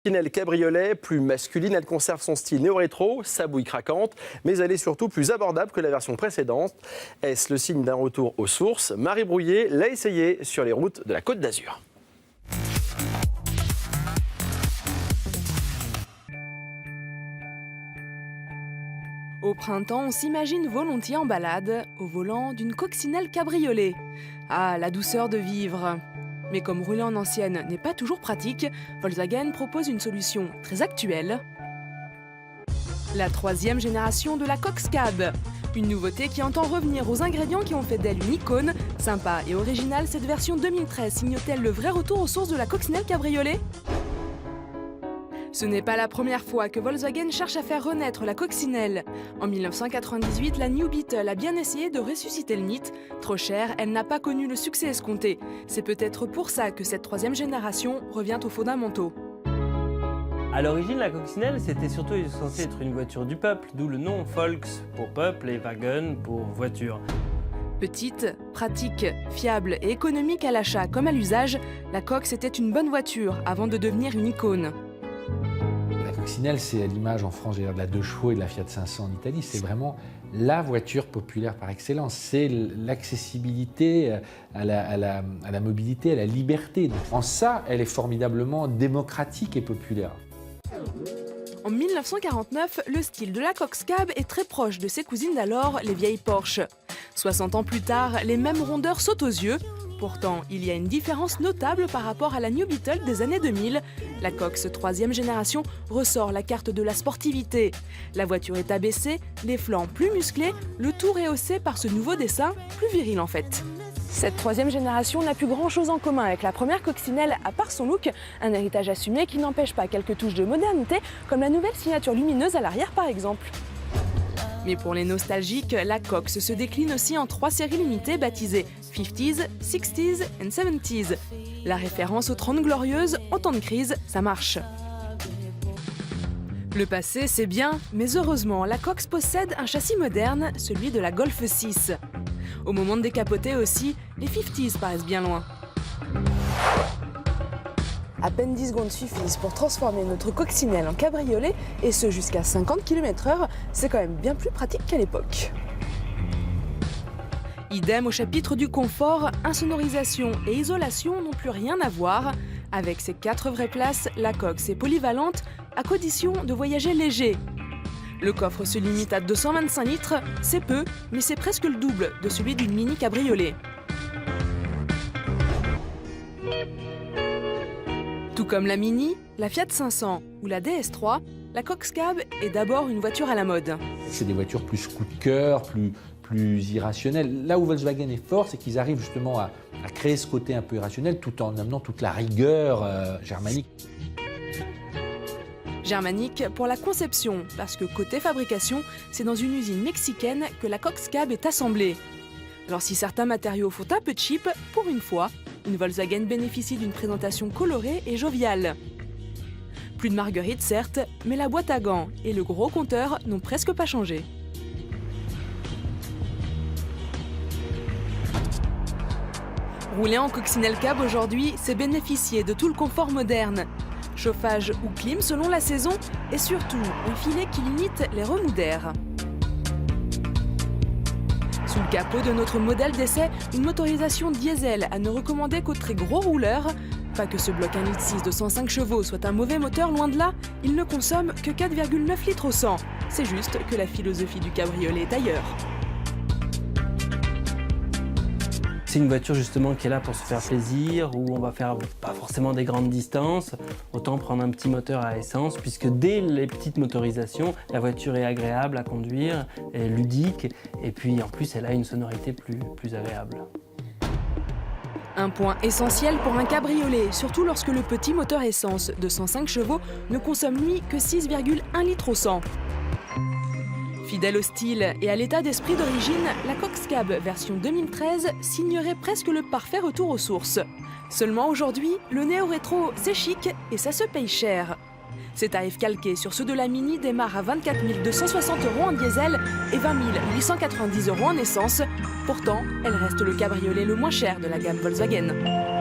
Coccinelle cabriolet, plus masculine, elle conserve son style néo-rétro, sa bouille craquante, mais elle est surtout plus abordable que la version précédente. Est-ce le signe d'un retour aux sources? Marie Brouillet l'a essayé sur les routes de la Côte d'Azur. Au printemps, on s'imagine volontiers en balade, au volant d'une coccinelle cabriolet. Ah, la douceur de vivre! Mais comme rouler en ancienne n'est pas toujours pratique, Volkswagen propose une solution très actuelle. La troisième génération de la Cox Cab. Une nouveauté qui entend revenir aux ingrédients qui ont fait d'elle une icône. Sympa et originale, cette version 2013 signe-t-elle le vrai retour aux sources de la coccinelle cabriolet? Ce n'est pas la première fois que Volkswagen cherche à faire renaître la coccinelle. En 1998, la New Beetle a bien essayé de ressusciter le mythe. Trop chère, elle n'a pas connu le succès escompté. C'est peut-être pour ça que cette troisième génération revient aux fondamentaux. À l'origine, la coccinelle, c'était surtout censé être une voiture du peuple, d'où le nom Volks pour peuple et Wagen pour voiture. Petite, pratique, fiable et économique à l'achat comme à l'usage, la Cox était une bonne voiture avant de devenir une icône. La coccinelle, c'est à l'image en France de la 2 chevaux et de la Fiat 500 en Italie. C'est vraiment la voiture populaire par excellence. C'est l'accessibilité à la mobilité, à la liberté. Donc, en ça, elle est formidablement démocratique et populaire. En 1949, le style de la Cox Cab est très proche de ses cousines d'alors, les vieilles Porsche. 60 ans plus tard, les mêmes rondeurs sautent aux yeux. Pourtant, il y a une différence notable par rapport à la New Beetle des années 2000. La Cox troisième génération ressort la carte de la sportivité. La voiture est abaissée, les flancs plus musclés, le tout rehaussé par ce nouveau dessin, plus viril en fait. Cette troisième génération n'a plus grand-chose en commun avec la première coccinelle à part son look, un héritage assumé qui n'empêche pas quelques touches de modernité, comme la nouvelle signature lumineuse à l'arrière par exemple. Mais pour les nostalgiques, la Cox se décline aussi en 3 séries limitées baptisées 50s, 60s et 70s. La référence aux 30 glorieuses, en temps de crise, ça marche. Le passé, c'est bien, mais heureusement, la Cox possède un châssis moderne, celui de la Golf 6. Au moment de décapoter aussi, les 50s paraissent bien loin. À peine 10 secondes suffisent pour transformer notre coccinelle en cabriolet, et ce jusqu'à 50 km/h, c'est quand même bien plus pratique qu'à l'époque. Idem au chapitre du confort, insonorisation et isolation n'ont plus rien à voir. Avec ses 4 vraies places, la Cox est polyvalente, à condition de voyager léger. Le coffre se limite à 225 litres, c'est peu, mais c'est presque le double de celui d'une mini cabriolet. Tout comme la Mini, la Fiat 500 ou la DS3, la Cox Cab est d'abord une voiture à la mode. C'est des voitures plus coup de cœur, plus irrationnelles. Là où Volkswagen est fort, c'est qu'ils arrivent justement à créer ce côté un peu irrationnel tout en amenant toute la rigueur germanique. Germanique pour la conception, parce que côté fabrication, c'est dans une usine mexicaine que la Cox Cab est assemblée. Alors si certains matériaux font un peu cheap, pour une fois, une Volkswagen bénéficie d'une présentation colorée et joviale. Plus de marguerite certes, mais la boîte à gants et le gros compteur n'ont presque pas changé. Rouler en coccinelle cab aujourd'hui, c'est bénéficier de tout le confort moderne. Chauffage ou clim selon la saison et surtout un filet qui limite les remous d'air. Sous le capot de notre modèle d'essai, une motorisation diesel à ne recommander qu'aux très gros rouleurs. Pas que ce bloc 1,6 litre de 105 chevaux soit un mauvais moteur, loin de là, il ne consomme que 4,9 litres au 100. C'est juste que la philosophie du cabriolet est ailleurs. C'est une voiture justement qui est là pour se faire plaisir, où on va faire pas forcément des grandes distances, autant prendre un petit moteur à essence, puisque dès les petites motorisations, la voiture est agréable à conduire, est ludique, et puis en plus elle a une sonorité plus agréable. Un point essentiel pour un cabriolet, surtout lorsque le petit moteur essence de 105 chevaux ne consomme lui que 6,1 litres au 100. Fidèle au style et à l'état d'esprit d'origine, la Cox Cab version 2013 signerait presque le parfait retour aux sources. Seulement aujourd'hui, le néo-rétro c'est chic et ça se paye cher. Ces tarifs calqués sur ceux de la Mini démarrent à 24 260 € en diesel et 20 890 € en essence. Pourtant, elle reste le cabriolet le moins cher de la gamme Volkswagen.